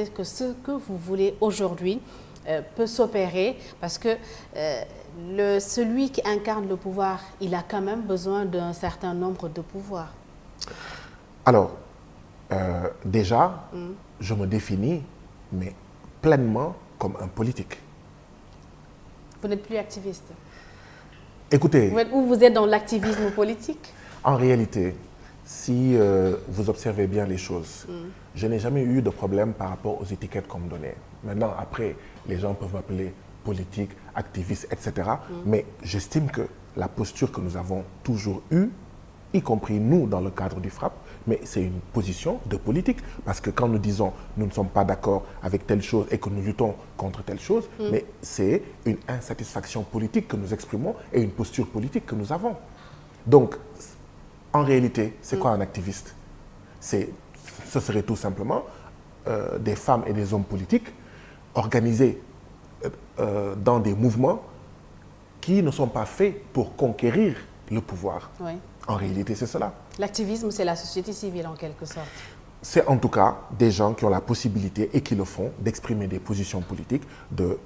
que ce que vous voulez aujourd'hui peut s'opérer parce que celui qui incarne le pouvoir, il a quand même besoin d'un certain nombre de pouvoirs. Alors, déjà, je me définis, mais pleinement comme un politique. Vous n'êtes plus activiste. Écoutez, Vous êtes dans l'activisme politique? En réalité, si vous observez bien les choses, je n'ai jamais eu de problème par rapport aux étiquettes qu'on me donnait. Maintenant, après, les gens peuvent m'appeler politique, activiste, etc. Mais j'estime que la posture que nous avons toujours eue, y compris nous dans le cadre du FRAPP, mais c'est une position de politique. Parce que quand nous disons nous ne sommes pas d'accord avec telle chose et que nous luttons contre telle chose, mais c'est une insatisfaction politique que nous exprimons et une posture politique que nous avons. Donc, en réalité, c'est quoi un activiste? Ce serait tout simplement des femmes et des hommes politiques organisés dans des mouvements qui ne sont pas faits pour conquérir le pouvoir. Oui. En réalité, c'est cela. L'activisme, c'est la société civile en quelque sorte. C'est en tout cas des gens qui ont la possibilité et qui le font d'exprimer des positions politiques, de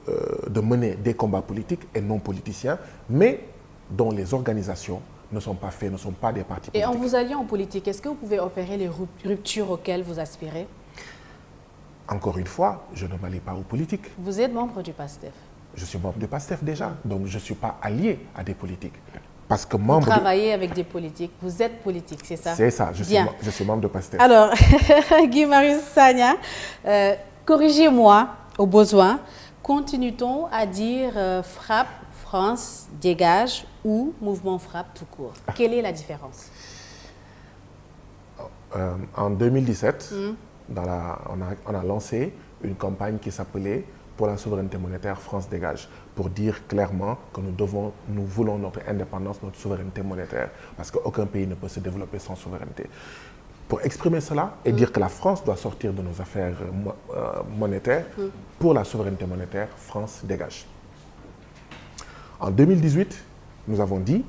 mener des combats politiques et non politiciens, mais dont les organisations ne sont pas faits, ne sont pas des partis politiques. Et en vous alliant en politique, est-ce que vous pouvez opérer les ruptures auxquelles vous aspirez? Encore une fois, je ne m'allie pas aux politiques. Vous êtes membre du PASTEF. Je suis membre du PASTEF déjà, donc je ne suis pas allié à des politiques. Parce que vous travaillez avec des politiques, vous êtes politique, c'est ça? C'est ça, je suis membre de PASTEF. Alors, Guy-Marius Sagna, corrigez-moi au besoin, continue-t-on à dire FRAPP, France dégage ou mouvement FRAPP tout court? Quelle est la différence? En 2017, on a lancé une campagne qui s'appelait pour la souveraineté monétaire France dégage, pour dire clairement que nous voulons notre indépendance, notre souveraineté monétaire, parce qu'aucun pays ne peut se développer sans souveraineté. Pour exprimer cela et dire que la France doit sortir de nos affaires monétaires, pour la souveraineté monétaire, France dégage. En 2018, nous avons dit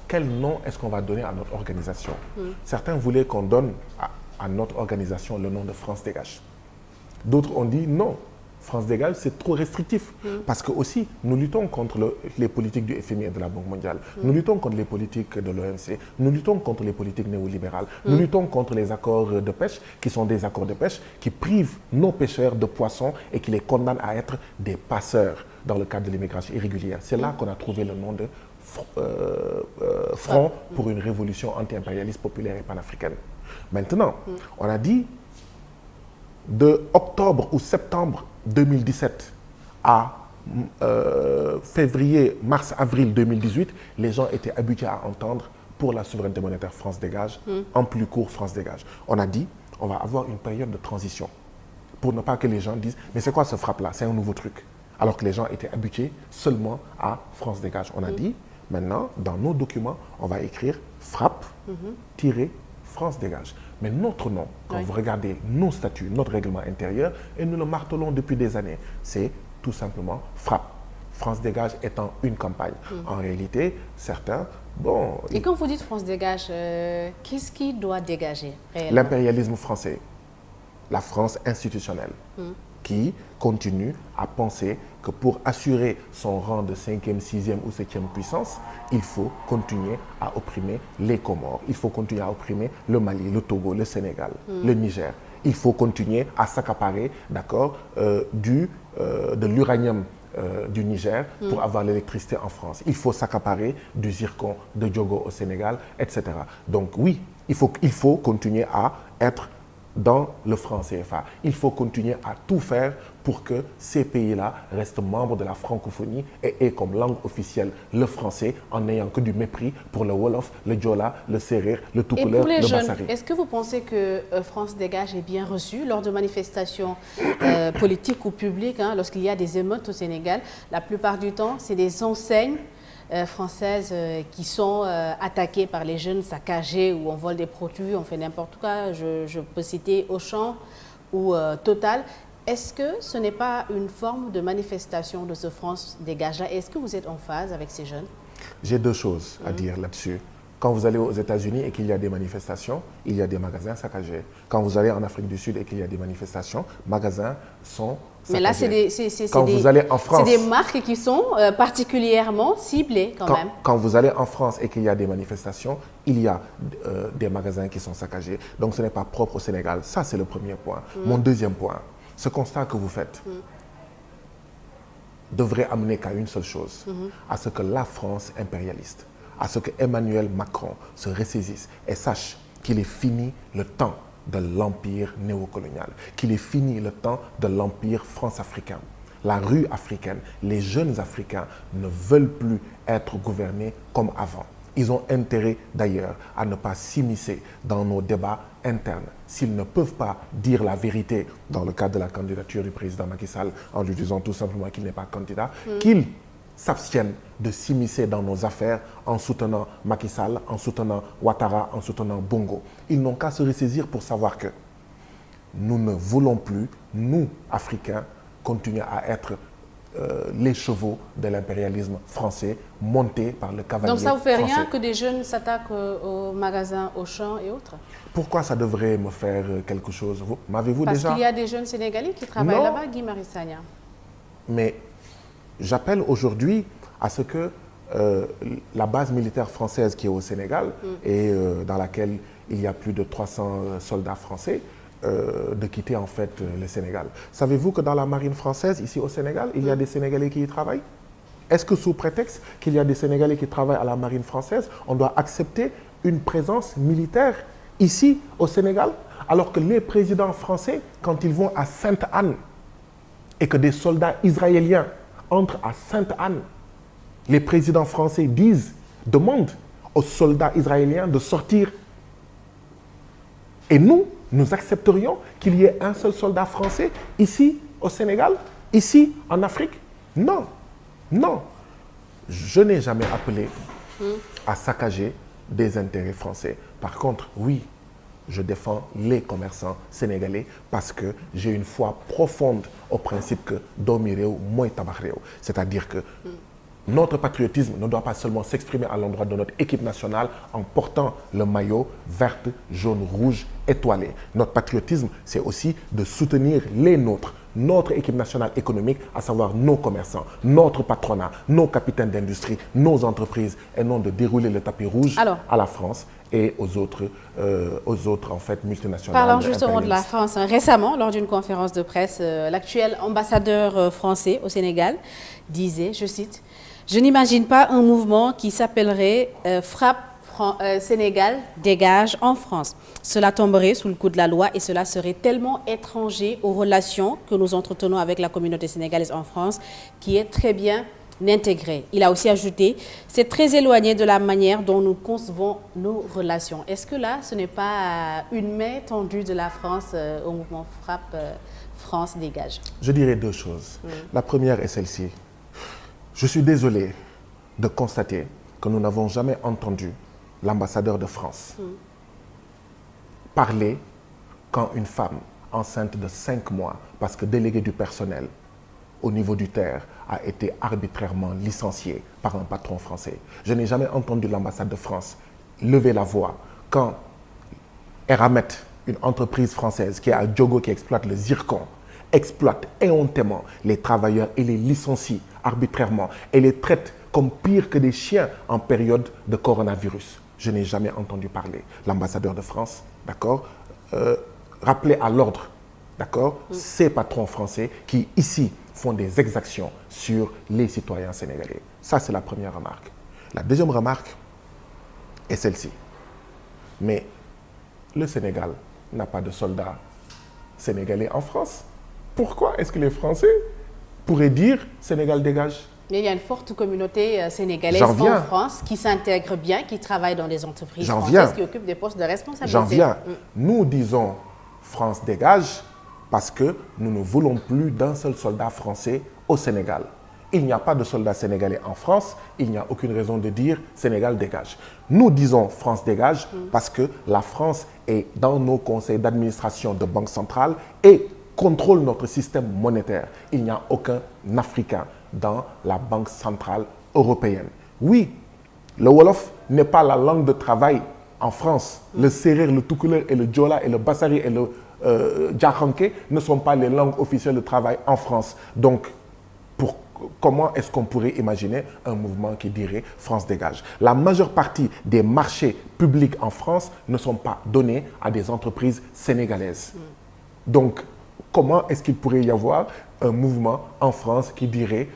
quel nom est-ce qu'on va donner à notre organisation. Certains voulaient qu'on donne à notre organisation le nom de France dégage. D'autres ont dit non, France dégage, c'est trop restrictif. Parce que aussi, nous luttons contre les politiques du FMI et de la Banque mondiale. Nous luttons contre les politiques de l'OMC. Nous luttons contre les politiques néolibérales. Nous luttons contre les accords de pêche, qui sont des accords de pêche qui privent nos pêcheurs de poissons et qui les condamnent à être des passeurs dans le cadre de l'immigration irrégulière. C'est là qu'on a trouvé le nom de Front pour une révolution anti-impérialiste populaire et panafricaine. Maintenant, on a dit de octobre ou septembre 2017 à février, mars, avril 2018, les gens étaient habitués à entendre pour la souveraineté monétaire France dégage, en plus court France dégage. On a dit, on va avoir une période de transition pour ne pas que les gens disent, mais c'est quoi ce frappe-là? C'est un nouveau truc. Alors que les gens étaient habitués seulement à France dégage. On a dit, maintenant, dans nos documents, on va écrire frappe, France dégage. Mais notre nom, quand vous regardez nos statuts, notre règlement intérieur, et nous le martelons depuis des années, c'est tout simplement FRAPP. France dégage étant une campagne. En réalité, certains, bon... Et quand vous dites France dégage, qu'est-ce qui doit dégager réellement? L'impérialisme français, la France institutionnelle, qui continue à penser que pour assurer son rang de 5e, 6e ou 7e puissance, il faut continuer à opprimer les Comores, il faut continuer à opprimer le Mali, le Togo, le Sénégal, le Niger. Il faut continuer à s'accaparer, d'accord, de l'uranium du Niger pour avoir l'électricité en France. Il faut s'accaparer du zircon de Diogo au Sénégal, etc. Donc oui, il faut continuer à être dans le franc CFA. Il faut continuer à tout faire pour que ces pays-là restent membres de la francophonie et aient comme langue officielle le français en n'ayant que du mépris pour le Wolof, le Diola, le Serer, le Toucouleur, le Bassari. Est-ce que vous pensez que France dégage est bien reçue lors de manifestations politiques ou publiques, lorsqu'il y a des émeutes au Sénégal? La plupart du temps, c'est des enseignes françaises qui sont attaquées par les jeunes, saccagées, où on vole des produits, on fait n'importe quoi. Je peux citer Auchan ou Total. Est-ce que ce n'est pas une forme de manifestation de ce France dégage? Est-ce que vous êtes en phase avec ces jeunes? J'ai deux choses à dire là-dessus. Quand vous allez aux États-Unis et qu'il y a des manifestations, il y a des magasins saccagés. Quand vous allez en Afrique du Sud et qu'il y a des manifestations, magasins sont saccagés. Mais là, c'est des marques qui sont particulièrement ciblées quand même. Quand vous allez en France et qu'il y a des manifestations, il y a des magasins qui sont saccagés. Donc ce n'est pas propre au Sénégal. Ça, c'est le premier point. Mon deuxième point, ce constat que vous faites devrait amener qu'à une seule chose, à ce que la France impérialiste, à ce que Emmanuel Macron se ressaisisse et sache qu'il est fini le temps de l'empire néocolonial, qu'il est fini le temps de l'empire france-africain. La rue africaine, les jeunes Africains ne veulent plus être gouvernés comme avant. Ils ont intérêt d'ailleurs à ne pas s'immiscer dans nos débats internes. S'ils ne peuvent pas dire la vérité dans le cadre de la candidature du président Macky Sall, en lui disant tout simplement qu'il n'est pas candidat, qu'ils s'abstiennent de s'immiscer dans nos affaires en soutenant Macky Sall, en soutenant Ouattara, en soutenant Bongo. Ils n'ont qu'à se ressaisir pour savoir que nous ne voulons plus, nous, Africains, continuer à être les chevaux de l'impérialisme français montés par le cavalier français. Donc ça vous fait rien que des jeunes s'attaquent aux magasins Auchan et autres? Pourquoi ça devrait me faire quelque chose? M'avez-vous déjà... Parce qu'il y a des jeunes Sénégalais qui travaillent là-bas, Guy Marius Sagna. Mais j'appelle aujourd'hui à ce que la base militaire française qui est au Sénégal et dans laquelle il y a plus de 300 soldats français, de quitter en fait le Sénégal. Savez-vous que dans la marine française, ici au Sénégal, il y a des Sénégalais qui y travaillent? Est-ce que sous prétexte qu'il y a des Sénégalais qui travaillent à la marine française, on doit accepter une présence militaire ici au Sénégal? Alors que les présidents français, quand ils vont à Sainte-Anne et que des soldats israéliens entrent à Sainte-Anne, les présidents français demandent aux soldats israéliens de sortir. Et nous accepterions qu'il y ait un seul soldat français ici au Sénégal, ici en Afrique? Non, non. Je n'ai jamais appelé à saccager des intérêts français. Par contre, oui, je défends les commerçants sénégalais parce que j'ai une foi profonde au principe que doomi réew mooy tabax réew. C'est-à-dire que notre patriotisme ne doit pas seulement s'exprimer à l'endroit de notre équipe nationale en portant le maillot verte, jaune, rouge, étoilé. Notre patriotisme, c'est aussi de soutenir les nôtres, notre équipe nationale économique, à savoir nos commerçants, notre patronat, nos capitaines d'industrie, nos entreprises, et non de dérouler le tapis rouge à la France et aux autres en fait, multinationales. Parlons justement de la France. Récemment, lors d'une conférence de presse, l'actuel ambassadeur français au Sénégal disait, je cite, « Je n'imagine pas un mouvement qui s'appellerait Frappe Sénégal dégage en France. Cela tomberait sous le coup de la loi et cela serait tellement étranger aux relations que nous entretenons avec la communauté sénégalaise en France qui est très bien intégrée. » Il a aussi ajouté « C'est très éloigné de la manière dont nous concevons nos relations. » Est-ce que là, ce n'est pas une main tendue de la France au mouvement Frappe France dégage? Je dirais deux choses. La première est celle-ci. Je suis désolé de constater que nous n'avons jamais entendu l'ambassadeur de France parler quand une femme enceinte de 5 mois, parce que déléguée du personnel au niveau du TER, a été arbitrairement licenciée par un patron français. Je n'ai jamais entendu l'ambassade de France lever la voix quand Eramet, une entreprise française qui est à Diogo, qui exploite le zircon, exploite éhontément les travailleurs et les licencie arbitrairement et les traite comme pire que des chiens en période de coronavirus. Je n'ai jamais entendu parler l'ambassadeur de France, d'accord, rappeler à l'ordre, d'accord, ces patrons français qui ici font des exactions sur les citoyens sénégalais. Ça, c'est la première remarque. La deuxième remarque est celle-ci. Mais le Sénégal n'a pas de soldats sénégalais en France. Pourquoi est-ce que les Français pourraient dire Sénégal dégage? Mais il y a une forte communauté sénégalaise en France qui s'intègre bien, qui travaille dans des entreprises françaises, qui occupent des postes de responsabilité. J'en viens. Nous disons France dégage parce que nous ne voulons plus d'un seul soldat français au Sénégal. Il n'y a pas de soldats sénégalais en France, il n'y a aucune raison de dire Sénégal dégage. Nous disons France dégage parce que la France est dans nos conseils d'administration de banque centrale et contrôle notre système monétaire. Il n'y a aucun Africain dans la Banque centrale européenne. Oui, Le Wolof n'est pas la langue de travail en France. Le Serer, le Toucouleur et le Diola et le Bassari et le Djakhanké ne sont pas les langues officielles de travail en France. Donc, comment est-ce qu'on pourrait imaginer un mouvement qui dirait France dégage? La majeure partie des marchés publics en France ne sont pas donnés à des entreprises sénégalaises. Donc, comment est-ce qu'il pourrait y avoir un mouvement en France qui dirait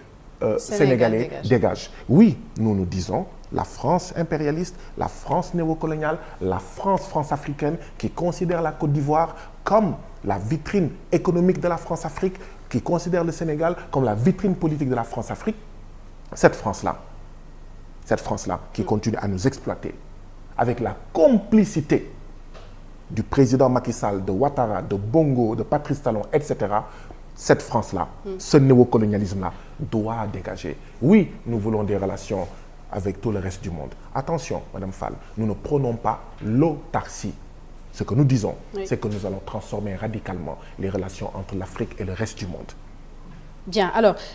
Sénégalais dégage? Oui, nous disons la France impérialiste, la France néocoloniale, la France africaine qui considère la Côte d'Ivoire comme la vitrine économique de la France-Afrique, qui considère le Sénégal comme la vitrine politique de la France-Afrique. Cette France-là qui continue à nous exploiter avec la complicité du président Macky Sall, de Ouattara, de Bongo, de Patrice Talon, etc., cette France-là, ce néocolonialisme-là doit dégager. Oui, nous voulons des relations avec tout le reste du monde. Attention, Madame Fall, nous ne prenons pas l'autarcie. Ce que nous disons, c'est que nous allons transformer radicalement les relations entre l'Afrique et le reste du monde. Bien, alors,